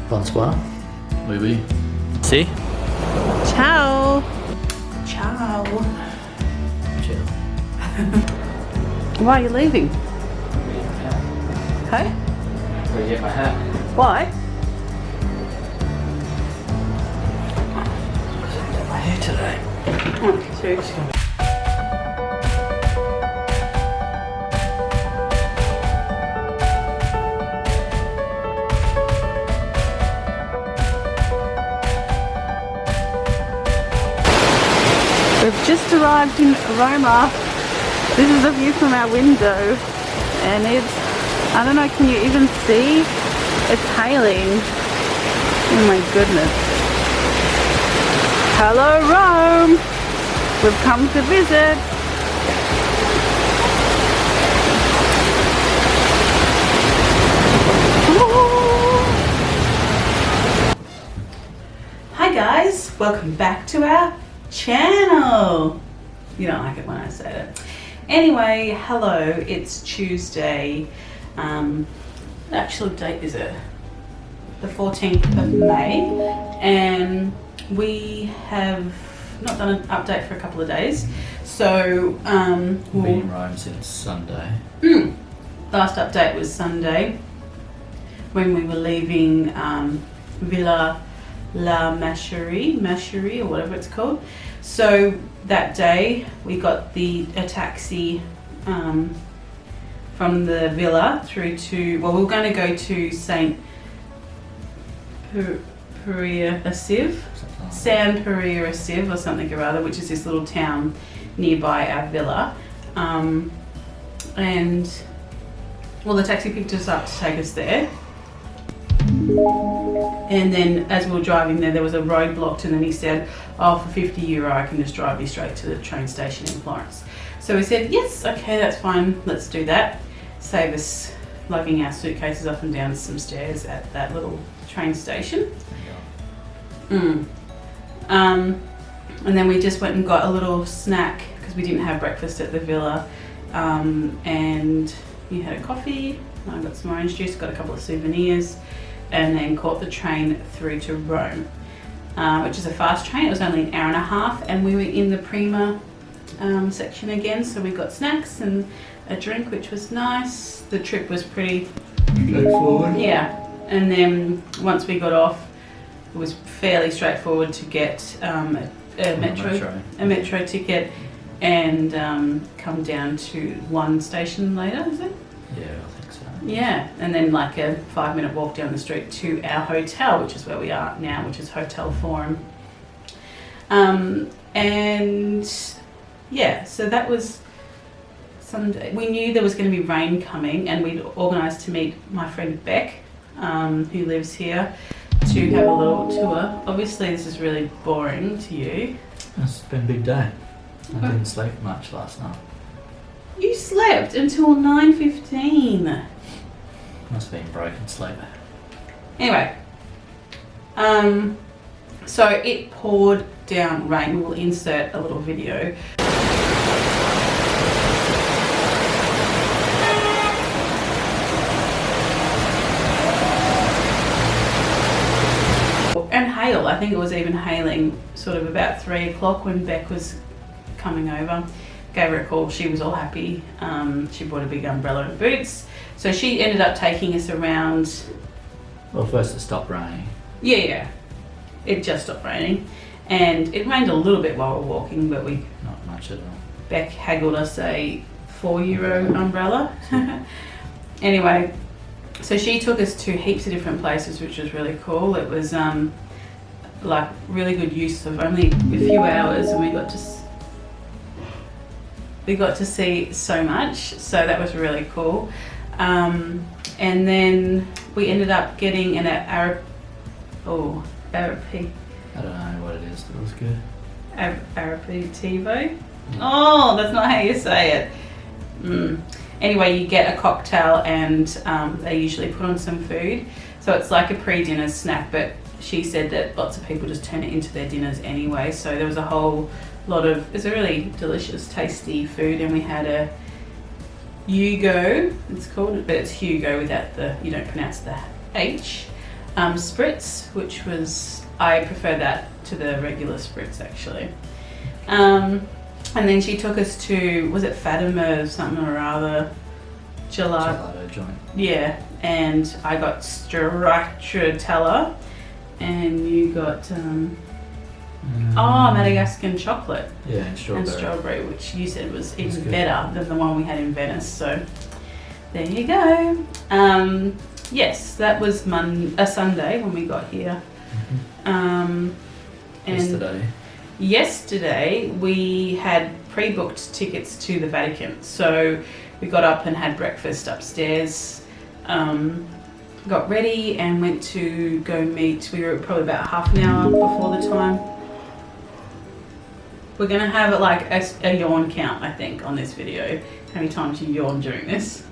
Bonsoir. Oui, oui. Si. Ciao. Ciao. Ciao. Why are you leaving? Hey? Where you get my hat? Why? My hair today. Okay, seriously. We've just arrived in Roma. This is the view from our window, and it's, I don't know, can you even see? It's hailing. Oh my goodness. Hello Rome! We've come to visit. Hi guys, welcome back to our channel. You don't like it when I say that. Anyway, hello, it's Tuesday. Actual date is it? The 14th of May, and we have not done an update for a couple of days. So Been in Rome since Sunday. Last update was Sunday when we were leaving Villa La Macherie or whatever it's called. So that day we got a taxi from the villa through to, well, we were going to go to San Peria Asiv or something or other, which is this little town nearby our villa. And well, the taxi picked us up to take us there. And then as we were driving there was a road blocked, and then he said, oh, for €50 I can just drive you straight to the train station in Florence. So we said, yes, okay, that's fine, let's do that. Save us lugging our suitcases up and down some stairs at that little train station. And then we just went and got a little snack because we didn't have breakfast at the villa. And you had a coffee, I got some orange juice, got a couple of souvenirs, and then caught the train through to Rome, which is a fast train. It was only an hour and a half, and we were in the Prima section again, so we got snacks and a drink, which was nice. The trip was pretty Straightforward. Yeah, and then once we got off, it was fairly straightforward to get a metro ticket and come down to one station later, is it? Yeah, I think so. Yeah, and then like a 5-minute walk down the street to our hotel, which is where we are now, which is Hotel Forum. And yeah, so that was Sunday. We knew there was going to be rain coming, and we'd organised to meet my friend Beck, who lives here, to have a little tour. Obviously this is really boring to you. It's been a big day. I didn't sleep much last night. You slept until 9:15. Must have been broken sleep. Anyway, so it poured down rain. We will insert a little video. And hail. I think it was even hailing sort of about 3 o'clock when Beck was coming over. Gave her a call. She was all happy. She bought a big umbrella and boots. So she ended up taking us around. Well, first it stopped raining. Yeah. It just stopped raining. And it rained a little bit while we were walking, but Not much at all. Beck haggled us a €4 umbrella. Anyway, so she took us to heaps of different places, which was really cool. It was like really good use of only a few hours, and we got to see so much. So that was really cool. And then we ended up getting an aperitivo. I don't know what it is, but it was good. Aperitivo? Oh, that's not how you say it. Anyway, you get a cocktail, and they usually put on some food. So it's like a pre-dinner snack, but she said that lots of people just turn it into their dinners anyway. So there was a whole lot of, it's a really delicious, tasty food, and we had a Hugo, it's called, but it's Hugo without the, you don't pronounce the H. spritz, which was, I prefer that to the regular spritz actually. And then she took us to, was it Fatima or something or other? Gelato joint. Yeah, and I got stracciatella, and you got Madagascan chocolate. Yeah, and strawberry. And strawberry, which you said was That's even good. better than the one we had in Venice. So there you go. Yes, that was a Sunday when we got here. Mhm. And yesterday we had pre-booked tickets to the Vatican. So we got up and had breakfast upstairs, got ready and went to go meet. We were probably about half an hour before the time. We're going to have like a yawn count, I think, on this video. How many times you yawn during this?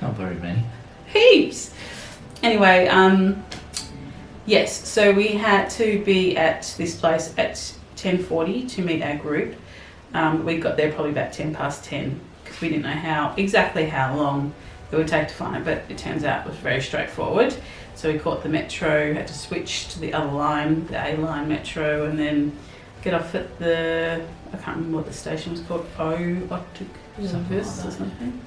Not very many. Heaps! Anyway, yes, so we had to be at this place at 10:40 to meet our group. We got there probably about 10 past 10 because we didn't know exactly how long it would take to find it, but it turns out it was very straightforward. So we caught the metro, had to switch to the other line, the A line metro, and then get off at I can't remember what the station was called, Something like or that, something.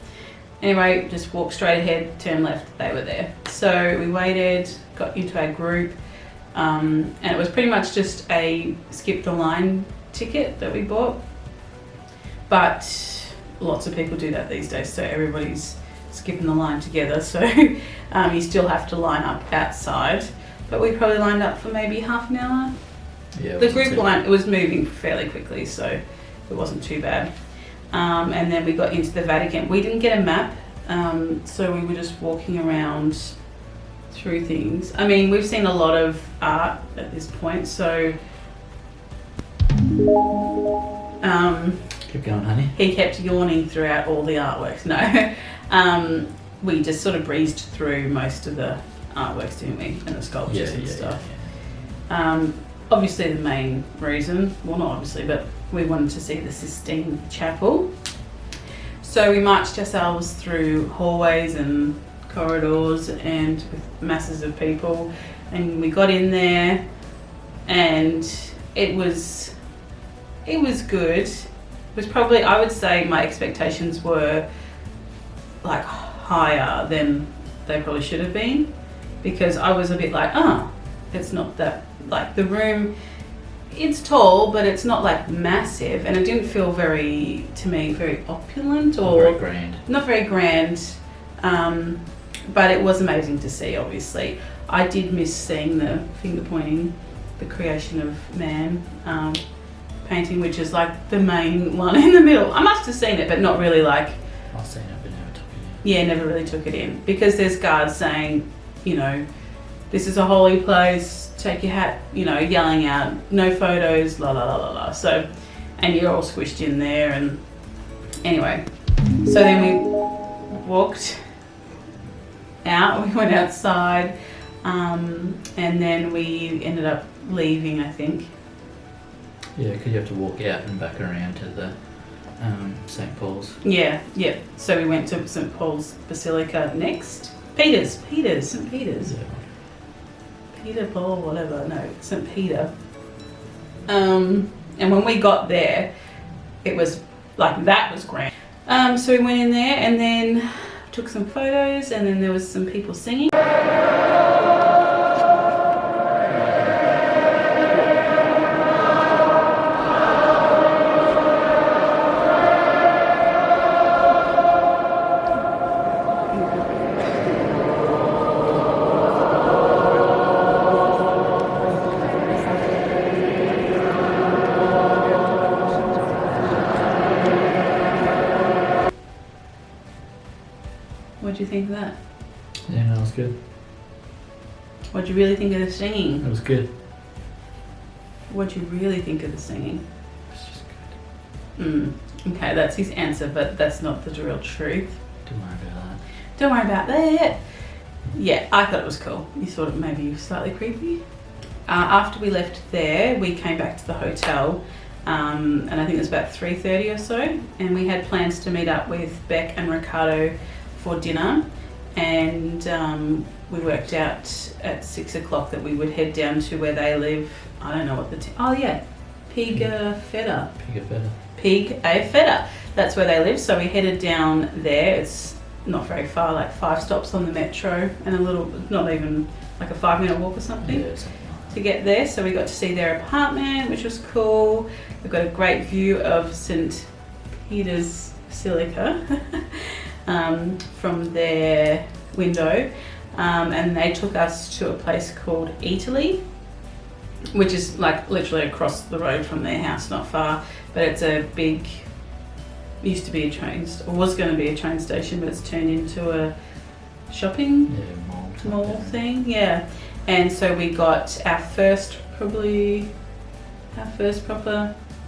Anyway, just walk straight ahead, turn left, they were there. So we waited, got into our group, and it was pretty much just a skip the line ticket that we bought. But lots of people do that these days, so everybody's skipping the line together. So you still have to line up outside. But we probably lined up for maybe half an hour. Yeah. The group line, it was moving fairly quickly, so it wasn't too bad. And then we got into the Vatican. We didn't get a map, so we were just walking around through things. I mean, we've seen a lot of art at this point, so Keep going, honey. he kept yawning throughout all the artworks. No, we just sort of breezed through most of the artworks, didn't we, and the sculptures and stuff. Yeah. Obviously the main reason, well not obviously, but we wanted to see the Sistine Chapel. So we marched ourselves through hallways and corridors and with masses of people, and we got in there and it was good. It was probably, I would say my expectations were like higher than they probably should have been, because I was a bit like, it's not that, like the room, it's tall, but it's not like massive, and it didn't feel very opulent or Not very grand. But it was amazing to see. Obviously, I did miss seeing the finger pointing, the creation of man painting, which is like the main one in the middle. I must have seen it, but not really like. I've seen it, but never took it Yeah, never really took it in, because there's guards saying, this is a holy place, take your hat, yelling out, no photos, la la la la la. So, and you're all squished in there, and anyway. So then we walked out, we went outside, and then we ended up leaving, I think. Yeah, because you have to walk out and back around to the St. Paul's. Yeah. So we went to St. Paul's Basilica next. St. Peter's. Yeah. Peter, Paul, whatever, no, St. Peter. And when we got there, it was like, that was grand. So we went in there and then took some photos, and then there was some people singing. What do you think of that? Yeah, no, it was good. What do you really think of the singing? It was good. What do you really think of the singing? It was just good. Okay, that's his answer, but that's not the real truth. Don't worry about that. Don't worry about that. Yeah, I thought it was cool. You thought it maybe slightly creepy. After we left there, we came back to the hotel, and I think it was about 3:30 or so, and we had plans to meet up with Beck and Ricardo for dinner, and we worked out at 6 o'clock that we would head down to where they live. I don't know what the Pigafetta. Pigafetta. That's where they live. So we headed down there. It's not very far, like 5 stops on the metro, and a little, not even like a 5-minute walk or something. Yeah, something like To get there. So we got to see their apartment, which was cool. We've got a great view of St. Peter's Basilica from their window, and they took us to a place called Italy, which is like literally across the road from their house, not far, but it's a big, used to be a train, or was going to be a train station, but it's turned into a shopping mall thing, yeah. And so we got our first proper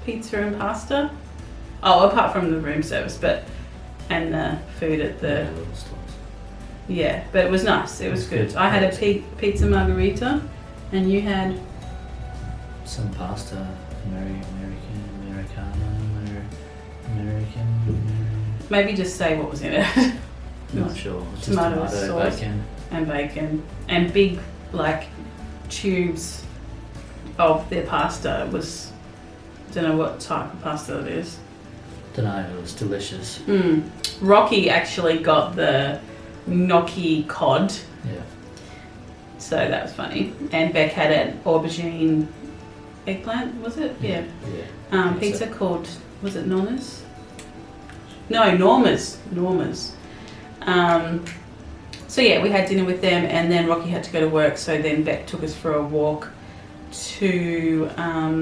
pizza and pasta. Oh, apart from the room service, and the food at the little stores. yeah. But it was nice. It was good. I had a pizza margherita, and you had Some pasta, Americano. maybe just say what was in it. Not sure. It's just Tomato sauce. bacon. And bacon and big like tubes of their pasta. It was, don't know what type of pasta it is. Don't know. It was delicious. Rocky actually got the gnocchi cod, Yeah. so that was funny. And Beck had an aubergine eggplant, was it? Yeah. Pizza called, was it Norma's? No, Norma's. So yeah, we had dinner with them, and then Rocky had to go to work, so then Beck took us for a walk to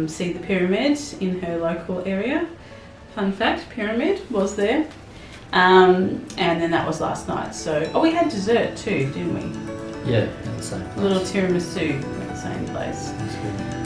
see the pyramid in her local area. Fun fact, pyramid was there. And then that was last night. So, we had dessert too, didn't we? Yeah, at the same place. A little tiramisu at the same place. That's good.